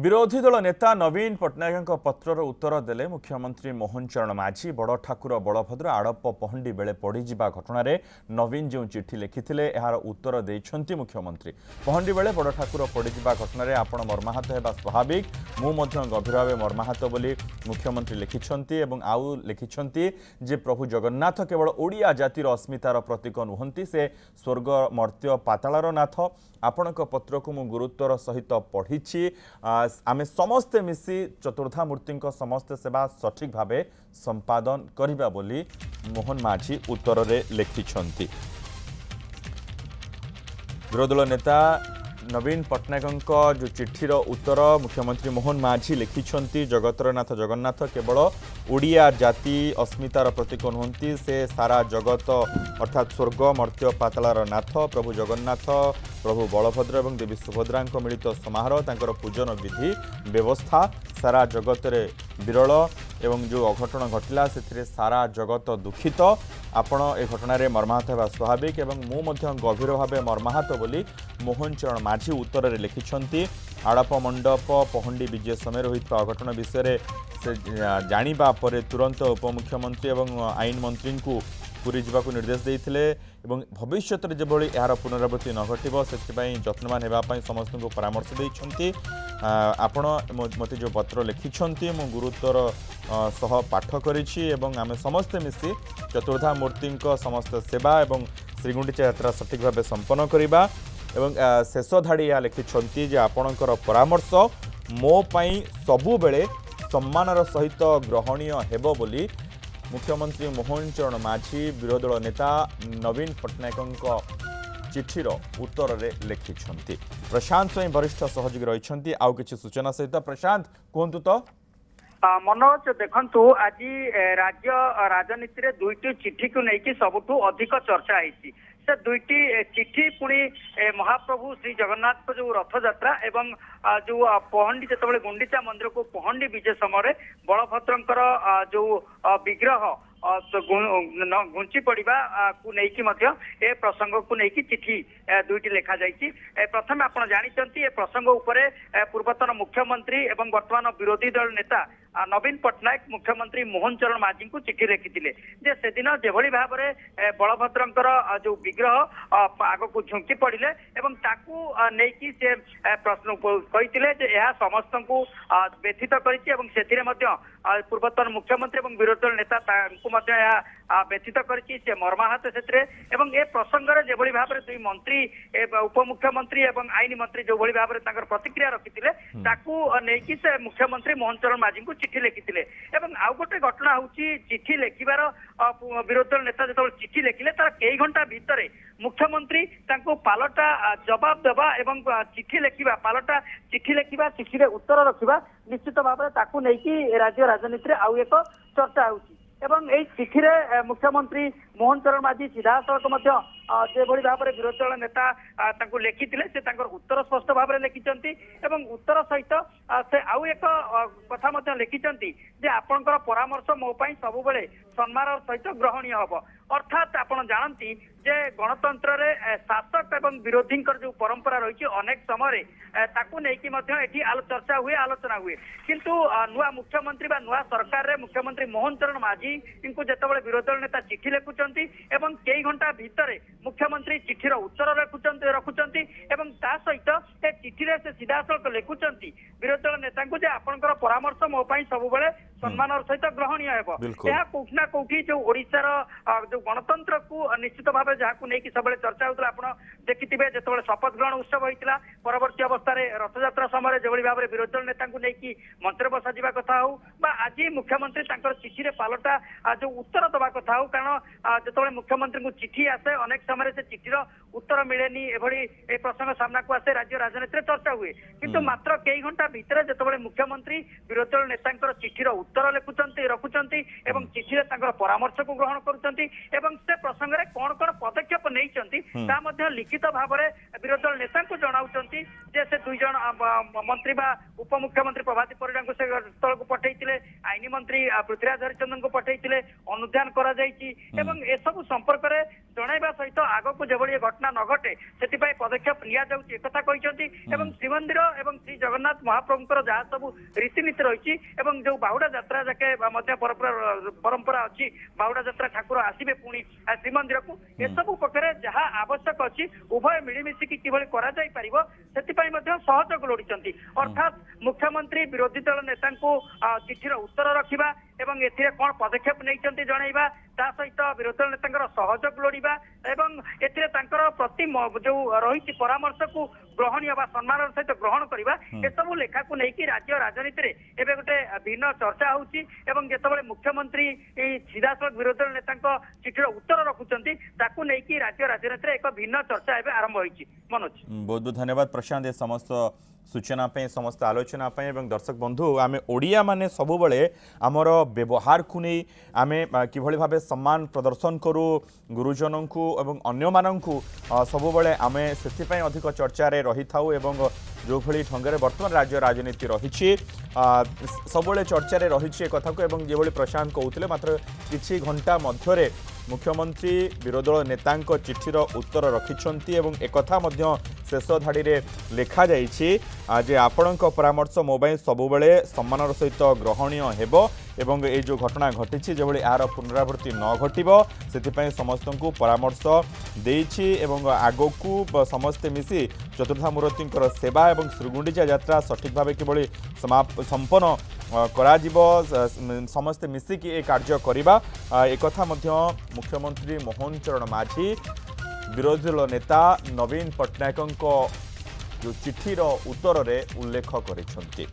विरोधी दल नेता नवीन पट्टनायक पत्रर उत्तर देले मुख्यमंत्री मोहन चरण माझी बड़ ठाकुर बलभद्र आड़प पहंडी बेले पड़जा घटन नवीन जो चिठी लिखिते यार उत्तर देइछंती मुख्यमंत्री पहंडी बेले बड़ ठाकुर पड़जा घटन आपण मर्माहत होगा स्वाभाविक मुझे गभीर भाव मर्माहत बोली मुख्यमंत्री लिखिछंती एवं आउ लिखिछंती जे प्रभु जगन्नाथ केवल ओडिया जातिर अस्मितार प्रतीक नुहंती से स्वर्ग मर्त्य पाताळर नाथ आपणक पत्र को मु गुरुत्वर सहित पढ़ी आमे समस्ते मिसी चतुर्धा मूर्ति समस्त सेवा सठिक भावे संपादन करिबा बोली मोहन माझी उत्तर रे लिखिछंती। विरोधी दल नेता नवीन पट्टनायक जो चिठीर उत्तर मुख्यमंत्री मोहन माझी लिखिछंती जगतर नाथ जगन्नाथ केवल ओडिया जाति अस्मितार प्रतीक नुहंती से सारा जगत अर्थात स्वर्ग मर्त्य पाताळर नाथ प्रभु जगन्नाथ प्रभु बलभद्र एवं देवी सुभद्रा मिलित समारोह तांकर पूजन विधि व्यवस्था सारा जगत रे विरल एवं जो अघटन घटला से सारा जगत दुखित आपण ए घटना रे मर्माहत होगा स्वाभाविक एवं मु गभीर भाव मर्माहत बोली मोहन चरण माझी उत्तर रे लिखिछंती। आड़प मंडप पहंडी विजय समय होता अघटन विषय से जानिबा परे तुरंत उपमुख्यमंत्री एवं आईन मंत्री को पुरी जावाक निर्देश देते भविष्य में जो यार पुनरावृत्ति न घटव से जत्नवान होगापी समस्त को परामर्श देते आपण मत जो पत्र लिखिं मु गुरुत्वर सह पाठ करी आम समस्ते मिसी चतुर्धा मूर्ति समस्त सेवा एवं श्रीगुंडीचा यात्रा सठिक भाव संपन्न करवा एवं शेष धाड़ी या लिखिं जे आपणकर परामर्श मो पाई सबु बेले सम्मानर सहित ग्रहणीय हेबो बोली मुख्यमंत्री मोहन चरण माझी विरोधी दल नेता नवीन पट्टनायक चिठीर उत्तर रे लिखिछंती। प्रशांत स्वयं वरिष्ठ सहयोगी रही आउ किछि सूचना सहित प्रशांत कहतु तो मनोज देखु आज राज्य राजनीति में दुईटी चिठी को लेकिन सबुठू अधिक चर्चा है से दुईटी चिठी पुणी महाप्रभु श्री जगन्नाथ जो रथ यात्रा एवं जो पहंडी जो गुंडीचा मंदिर को पहंडी विजय समय बलभद्रंकर जो विग्रह घुंची पड़ा को लेकिन ए प्रसंग को लेकिन चिठी दुईटी लिखा जाइए। प्रथम आप जानते प्रसंग उपरे पूर्वतन मुख्यमंत्री एवं वर्तमान विरोधी दल नेता नवीन पट्टनायक मुख्यमंत्री मोहन चरण माझी को चिठी लिखिते से दिन जेभली भाव में बलभद्रंकर जो विग्रह आग को झुंकी पड़े एवं ताकू नहीं से प्रश्न कहते यह समस्त को व्यथित कर पूर्वतन मुख्यमंत्री एवं विरोधी दल नेता व्यथित कर मर्माहत से ए प्रसंग में जो भाव में दुई मंत्री उपमुख्यमंत्री एवं आईन मंत्री जो भाव में प्रतिक्रिया रखिते नहीं से मुख्यमंत्री मोहन चरण माझी को चिठी लिखिते आउ गोटे घटना हूँ चिठी लिखार विरोधी दल नेता जो चिठी लिखिले तार कई घंटा भितर मुख्यमंत्री पालटा जवाब देवा एवं चिठी लिखा पालटा चिठी लिखा चिठी उत्तर रखा निश्चित भाव में राज्य राजनीति में आउ एक चर्चा हो चिठी मुख्यमंत्री मोहन चरण माझी सीधा सड़क जो भाव में विरोधी दल नेता लिखिते से उत्तर स्पष्ट भाव में लिखिं उत्तर सहित से आउ एक कथा लिखिं आपणकर परामर्श मो सब बेले सम्मान सहित ग्रहणीय हम अर्थात आप जानती जे गणतंत्र रे शासक एवं विरोधी जो परंपरा रही अनेक समय चर्चा हुए आलोचना हुए किंतु नुआ मुख्यमंत्री नुआ सरकार रे मुख्यमंत्री मोहन चरण माझी इनको जितेबाला विरोधी दल नेता चिठी लिखुंट एवं कई घंटा भितर मुख्यमंत्री चिठीर उत्तर रखुंट एवं ता सहित चिठी से सीधा सड़क लिखुंट विरोधी दल नेता को आपंकर परामर्श मो सब बेले सम्मान सहित ग्रहणीय है कौटिना कौटी जो ओडिशार जो गणतंत्र को निश्चित भाव जहाँ नहीं सब चर्चा होता आप देखिथे जो शपथ ग्रहण उत्सव होता परवर्ती अवस्था रथ यात्रा समय जो भाव में विरोधी दल नेता नहीं मंच बसा कथा हो आज मुख्यमंत्री चिठी पालटा जो उत्तर दवा कथा हो कारण जो मुख्यमंत्री को चिठी आसे अनेक समय से चिठीर उत्तर मिलेनी ए प्रसंग सामना को आसे राज्य राजनीति में चर्चा हुए किंतु मात्र कई घंटा भितर जो मुख्यमंत्री विरोधी दल नेता चिठीर उत्तर लिखुंट रखुंट एवं चिठी परामर्श को ग्रहण करुँच से प्रसंग में कौन कौन पदक्षेप नहीं लिखित भाव में विरोधी दल नेता को जनाऊँच से दुई जन मंत्री उपमुख्यमंत्री प्रभाती परिडा को से स्थल को पठे आईन मंत्री पृथ्वीराज हरिचंदन को पठे अनुधान कर सब संपर्क में ଜଣାଇବା ସହିତ ଆଗକୁ ଯେଭଳି ଘଟଣା ନ ଘଟେ ସେଥିପାଇଁ ପଦକ୍ଷେପ ନିଆଯାଉଛି ଏକଥା କହିଛନ୍ତି ଏବଂ ଶ୍ରୀମନ୍ଦିର ଏବଂ ଶ୍ରୀ ଜଗନ୍ନାଥ ମହାପ୍ରଭୁଙ୍କର ଯାହା ସବୁ ରୀତିନୀତି ରହିଛି ଏବଂ ଯୋଉ ବାହୁଡା ଯାତ୍ରା ଯାକେ ମଧ୍ୟ ପରମ୍ପରା ଅଛି ବାହୁଡା ଯାତ୍ରା ଠାକୁର ଆସିବେ ପୁଣି ଶ୍ରୀମନ୍ଦିରକୁ ଏସବୁ ପକ୍ଷରେ ଯାହା ଆବଶ୍ୟକ ଅଛି ଉଭୟ ମିଳିମିଶିକି କିଭଳି କରାଯାଇ ପାରିବ ସେଥିପାଇଁ ମଧ୍ୟ ସହଯୋଗ ଲୋଡ଼ିଛନ୍ତି ଅର୍ଥାତ୍ ମୁଖ୍ୟମନ୍ତ୍ରୀ ବିରୋଧୀ ଦଳ ନେତାଙ୍କୁ ଚିଠିର ଉତ୍ତର ରଖିବା ଏବଂ ଏଥିରେ କଣ ପଦକ୍ଷେପ ନେଇଛନ୍ତି ଜଣାଇବା ତା ସହିତ ବିରୋଧୀ ଦଳ ନେତାଙ୍କର ସହଯୋଗ ଲୋଡ଼ିବା ଏବଂ ଏଥିରେ ତାଙ୍କର ପ୍ରତି ଯୋଉ ରହିଛି ପରାମର୍ଶକୁ ଗ୍ରହଣୀୟ ବା ସମ୍ମାନର ସହିତ ଗ୍ରହଣ କରିବା ଏସବୁ ଲେଖାକୁ ନେଇକି ରାଜ୍ୟ ରାଜନୀତିରେ ଏବେ ଗୋଟେ ଭିନ୍ନ ଚର୍ଚ୍ଚା ହଉଛି ଏବଂ ଯେତେବେଳେ ମୁଖ୍ୟମନ୍ତ୍ରୀ ଏହି ସିଧାସଳଖ ବିରୋଧୀ ଦଳ ନେତାଙ୍କ ଚିଠିର ଉତ୍ତର ରଖୁଛନ୍ତି ତାକୁ ନେଇକି ରାଜ୍ୟ ରାଜନୀତିରେ ଏକ ଭିନ୍ନ ଚର୍ଚ୍ଚା ଏବେ ଆରମ୍ଭ ହୋଇଛି ମନୋଜ। ବହୁତ ବହୁତ ଧନ୍ୟବାଦ ପ୍ରଶାନ୍ତ ଏ ସମସ୍ତ सूचना पे समस्त आलोचना पे दर्शक बंधु आमे ओडिया माने सबुबले आमर व्यवहार को नहीं आमे किभली भाबे सम्मान प्रदर्शन करू गुरुजन को एवं अन्य माननकु सबुबले आमे सेथिपय अधिक चर्चा रे रही थाउ एवं जो भली ढंगरे वर्तमान राज्य राजनीति रही सबुबले चर्चा रे रही कथा को एवं जेभली प्रशांत कहउतले मात्र किछि घंटा मध्यरे मुख्यमंत्री विरोधी दल नेतांक चिठीर उत्तर रखिछंती एवं एकथा मध्य शेष धाड़ी रे लेखा जाइछि जे आपणक परामर्श मोबाइल सबुबले सम्मानर सहित ग्रहणीय हेबो एवं ए जो घटना घटी जो यार पुनरावृत्ति न घटिबो सेथिपय समस्त को परामर्श देइछि एवं आगकू समस्ते मिसी चतुर्थामूर्ति सेवा एवं श्रीगुंडीचा यात्रा सठिक भाव किभली संपन्न करा जिवो समस्ते मिसिकी ए कार्य करिबा एकथा मध्य मुख्यमंत्री मोहन चरण माझी विरोधी दल नेता नवीन पट्टनायक जो चिठीर उत्तर रे उल्लेख करिसेंती।